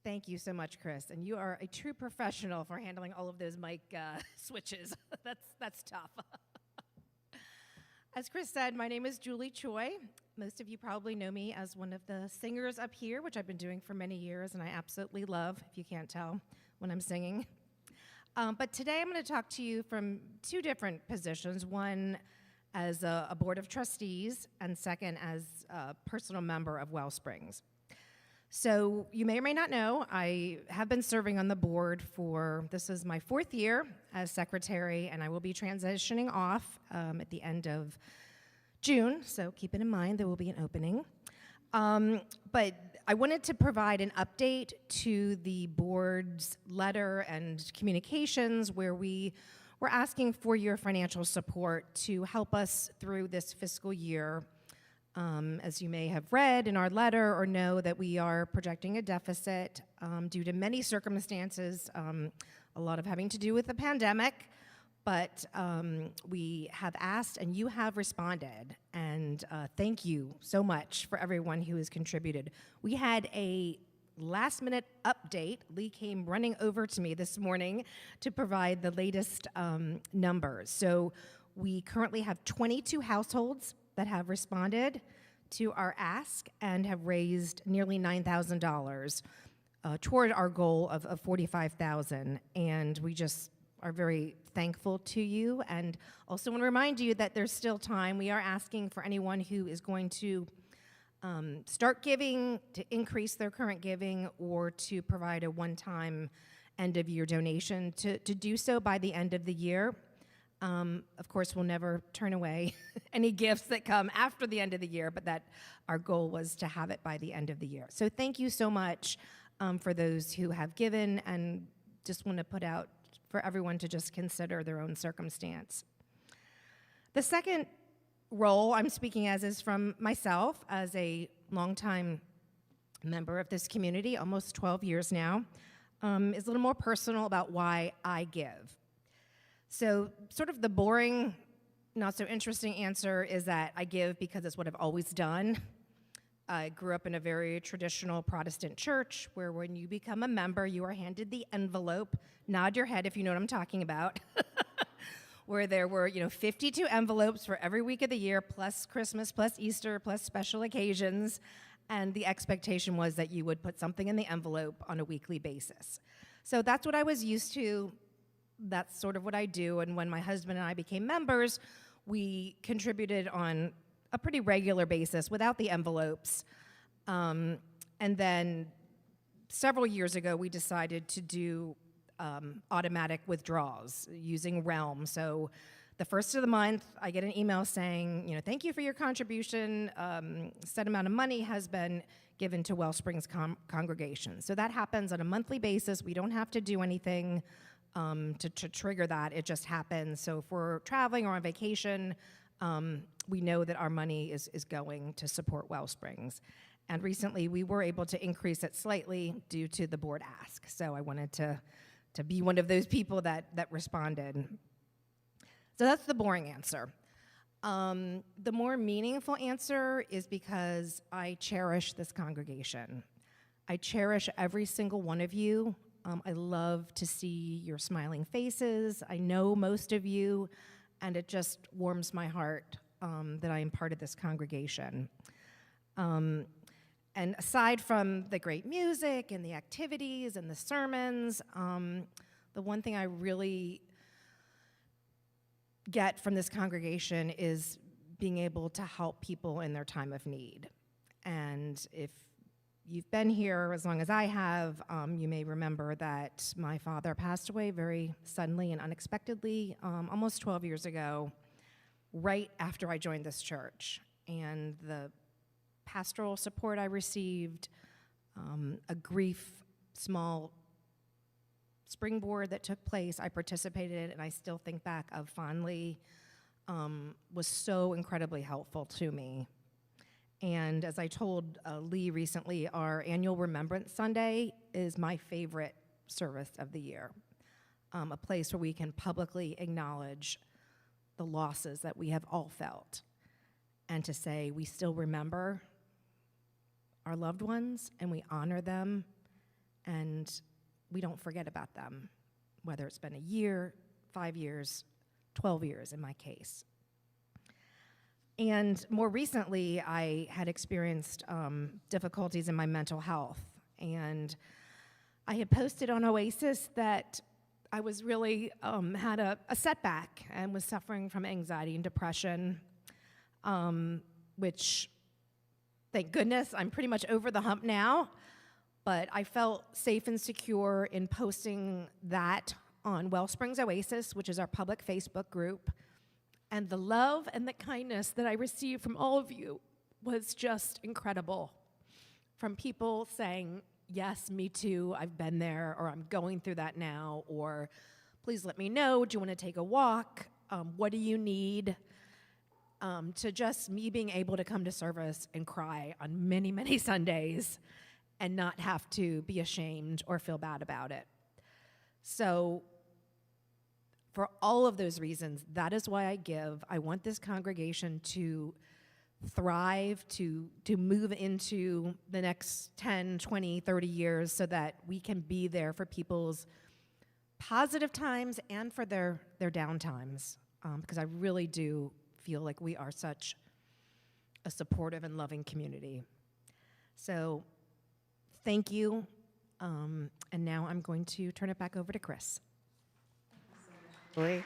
Thank you so much, Chris. And you are a true professional for handling all of those mic switches. That's tough. As Chris said, my name is Julie Choi. Most of you probably know me as one of the singers up here, which I've been doing for many years, and I absolutely love, if you can't tell, when I'm singing. But today I'm going to talk to you from two different positions, one as a Board of Trustees, and second as a personal member of WellSprings. So you may or may not know, I have been serving on the board this is my 4th year as secretary, and I will be transitioning off at the end of June, so keep it in mind, there will be an opening. But I wanted to provide an update to the board's letter and communications where we were asking for your financial support to help us through this fiscal year. As you may have read in our letter or know that we are projecting a deficit due to many circumstances, a lot of having to do with the pandemic, but we have asked and you have responded, and thank you so much for everyone who has contributed. We had a last-minute update. Lee came running over to me this morning to provide the latest numbers. So we currently have 22 households that have responded to our ask and have raised nearly $9,000 toward our goal of $45,000. And we just are very thankful to you, and also want to remind you that there's still time. We are asking for anyone who is going to start giving to increase their current giving or to provide a one-time end-of-year donation to do so by the end of the year. Of course, we'll never turn away any gifts that come after the end of the year, but that our goal was to have it by the end of the year. So thank you so much for those who have given, and just want to put out for everyone to just consider their own circumstance. The second role I'm speaking as is from myself as a longtime member of this community, almost 12 years now, is a little more personal about why I give. So sort of the boring, not so interesting answer is that I give because it's what I've always done. I grew up in a very traditional Protestant church where when you become a member, you are handed the envelope. Nod your head if you know what I'm talking about. Where there were, 52 envelopes for every week of the year, plus Christmas, plus Easter, plus special occasions. And the expectation was that you would put something in the envelope on a weekly basis. So that's what I was used to. That's sort of what I do, and when my husband and I became members, we contributed on a pretty regular basis without the envelopes. And then several years ago, we decided to do automatic withdrawals using Realm. So the first of the month, I get an email saying, thank you for your contribution. Set amount of money has been given to WellSprings congregation. So that happens on a monthly basis. We don't have to do anything to trigger that. It just happens. So if we're traveling or on vacation, we know that our money is going to support WellSprings. And recently we were able to increase it slightly due to the board ask. So I wanted to be one of those people that responded. So that's the boring answer. The more meaningful answer is because I cherish this congregation. I cherish every single one of you. I love to see your smiling faces. I know most of you, and it just warms my heart that I am part of this congregation. And aside from the great music and the activities and the sermons, the one thing I really get from this congregation is being able to help people in their time of need. And if you've been here as long as I have, you may remember that my father passed away very suddenly and unexpectedly almost 12 years ago, right after I joined this church. And the pastoral support I received, a grief small springboard that took place, I participated in, and I still think back of fondly, was so incredibly helpful to me. And as I told Lee recently, our annual Remembrance Sunday is my favorite service of the year, a place where we can publicly acknowledge the losses that we have all felt, and to say we still remember our loved ones and we honor them and we don't forget about them, whether it's been a year, 5 years, 12 years in my case. And more recently, I had experienced difficulties in my mental health, and I had posted on Oasis that I was really had a setback and was suffering from anxiety and depression, which, thank goodness, I'm pretty much over the hump now, but I felt safe and secure in posting that on WellSprings Oasis, which is our public Facebook group, and the love and the kindness that I received from all of you was just incredible. From people saying, yes, me too, I've been there, or I'm going through that now, or please let me know, do you want to take a walk? What do you need? To just me being able to come to service and cry on many, many Sundays and not have to be ashamed or feel bad about it. So for all of those reasons, that is why I give. I want this congregation to thrive, to move into the next 10, 20, 30 years so that we can be there for people's positive times and for their down times, because I really do feel like we are such a supportive and loving community. So thank you, and now I'm going to turn it back over to Chris. Julie.